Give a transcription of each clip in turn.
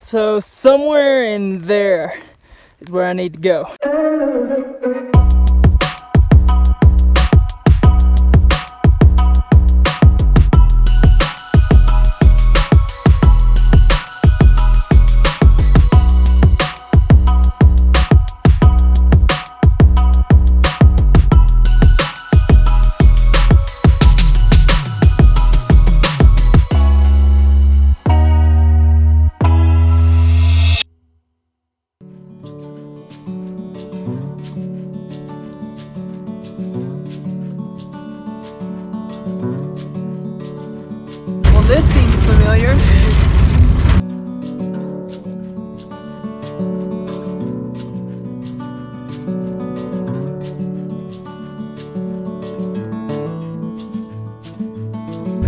So somewhere in there is where I need to go. This seems familiar.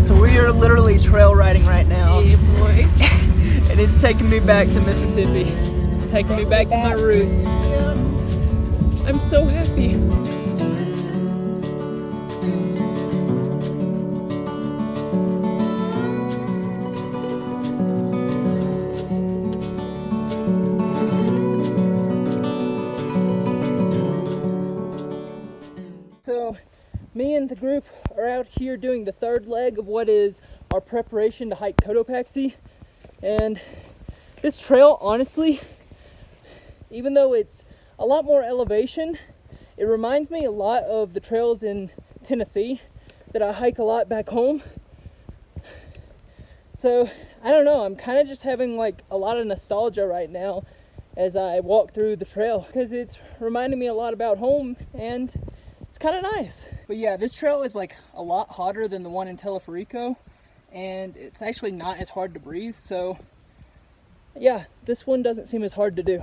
So we are literally trail riding right now. Yeah, boy. And it's taking me back to Mississippi. Taking me back to my roots. Yeah. I'm so happy. So me and the group are out here doing the third leg of what is our preparation to hike Cotopaxi. And this trail, honestly, even though it's a lot more elevation, it reminds me a lot of the trails in Tennessee that I hike a lot back home. So I don't know, I'm kind of just having like a lot of nostalgia right now as I walk through the trail, because it's reminding me a lot about home and it's kind of nice. But yeah, this trail is like a lot hotter than the one in Teleferico, and it's actually not as hard to breathe. So yeah, this one doesn't seem as hard to do.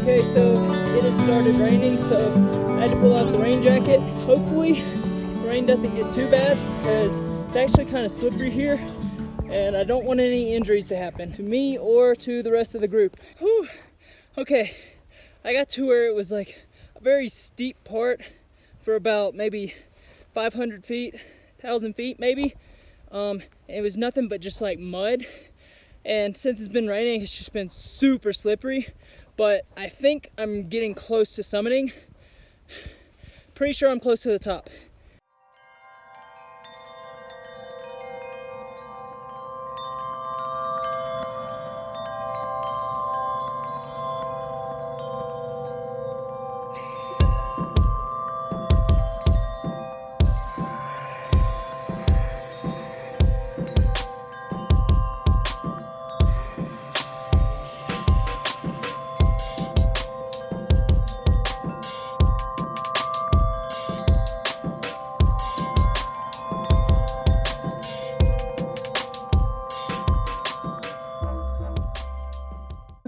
Okay, so it has started raining, so I had to pull out the rain jacket. Hopefully the rain doesn't get too bad, because it's actually kind of slippery here and I don't want any injuries to happen to me or to the rest of the group. Whew. Okay, I got to where it was like a very steep part for about maybe 500 feet, 1,000 feet maybe. It was nothing but just like mud, and since it's been raining, it's just been super slippery. But I think I'm getting close to summiting. Pretty sure I'm close to the top.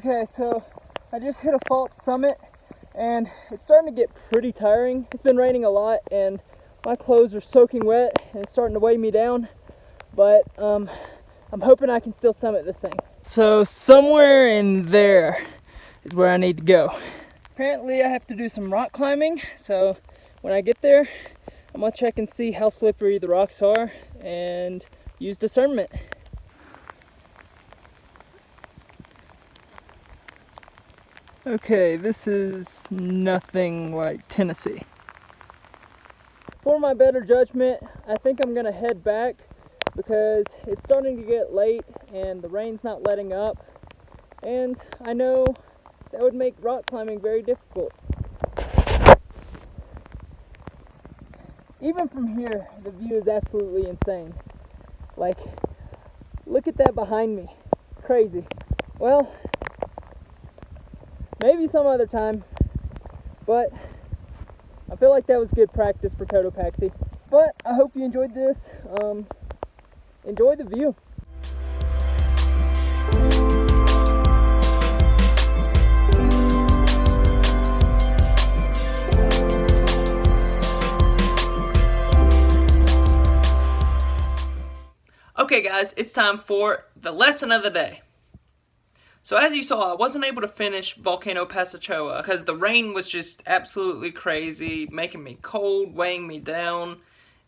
Okay, so I just hit a false summit and it's starting to get pretty tiring. It's been raining a lot and my clothes are soaking wet and it's starting to weigh me down, but I'm hoping I can still summit this thing. So somewhere in there is where I need to go. Apparently I have to do some rock climbing, so when I get there I'm gonna check and see how slippery the rocks are and use discernment. Okay, this is nothing like Tennessee. For my better judgment, I think I'm gonna head back because it's starting to get late and the rain's not letting up, and I know that would make rock climbing very difficult. Even from here, the view is absolutely insane. Like, look at that behind me. Crazy. Well, maybe some other time, but I feel like that was good practice for Cotopaxi. But I hope you enjoyed this. Enjoy the view. Okay guys, it's time for the lesson of the day. So as you saw, I wasn't able to finish Volcano Pasochoa because the rain was just absolutely crazy, making me cold, weighing me down,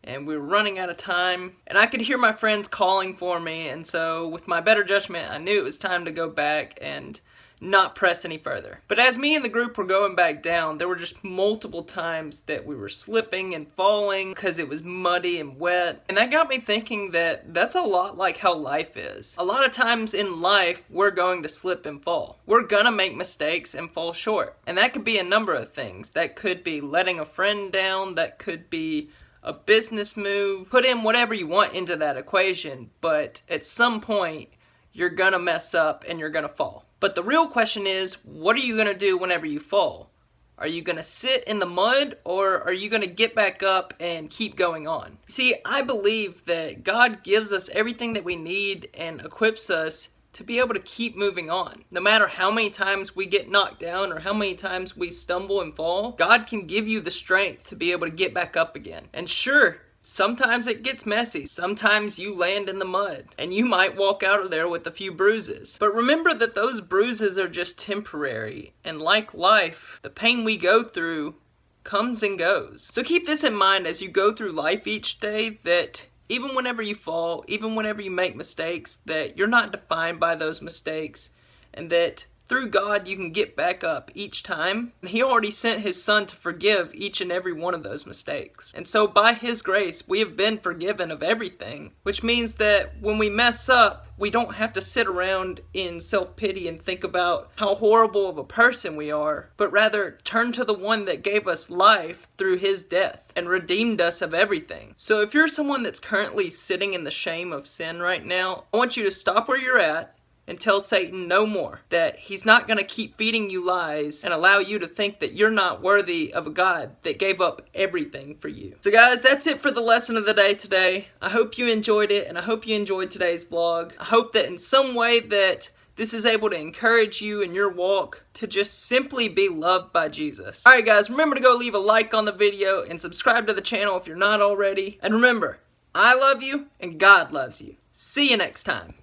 and we were running out of time. And I could hear my friends calling for me, and so with my better judgment, I knew it was time to go back and not press any further. But as me and the group were going back down, there were just multiple times that we were slipping and falling because it was muddy and wet. And that got me thinking that that's a lot like how life is. A lot of times in life, we're going to slip and fall. We're gonna make mistakes and fall short. And that could be a number of things. That could be letting a friend down. That could be a business move. Put in whatever you want into that equation, but at some point, you're gonna mess up and you're gonna fall. But the real question is, what are you going to do whenever you fall? Are you going to sit in the mud, or are you going to get back up and keep going on? See, I believe that God gives us everything that we need and equips us to be able to keep moving on. No matter how many times we get knocked down or how many times we stumble and fall, God can give you the strength to be able to get back up again. And sure, sometimes it gets messy. Sometimes you land in the mud and you might walk out of there with a few bruises. But remember that those bruises are just temporary. And like life, the pain we go through comes and goes. So keep this in mind as you go through life each day, that even whenever you fall, even whenever you make mistakes, that you're not defined by those mistakes, and that through God, you can get back up each time. And He already sent His Son to forgive each and every one of those mistakes. And so by His grace, we have been forgiven of everything, which means that when we mess up, we don't have to sit around in self-pity and think about how horrible of a person we are, but rather turn to the one that gave us life through His death and redeemed us of everything. So if you're someone that's currently sitting in the shame of sin right now, I want you to stop where you're at and tell Satan no more, that he's not going to keep feeding you lies and allow you to think that you're not worthy of a God that gave up everything for you. So guys, that's it for the lesson of the day today. I hope you enjoyed it, and I hope you enjoyed today's vlog. I hope that in some way that this is able to encourage you in your walk to just simply be loved by Jesus. Alright guys, remember to go leave a like on the video and subscribe to the channel if you're not already. And remember, I love you and God loves you. See you next time.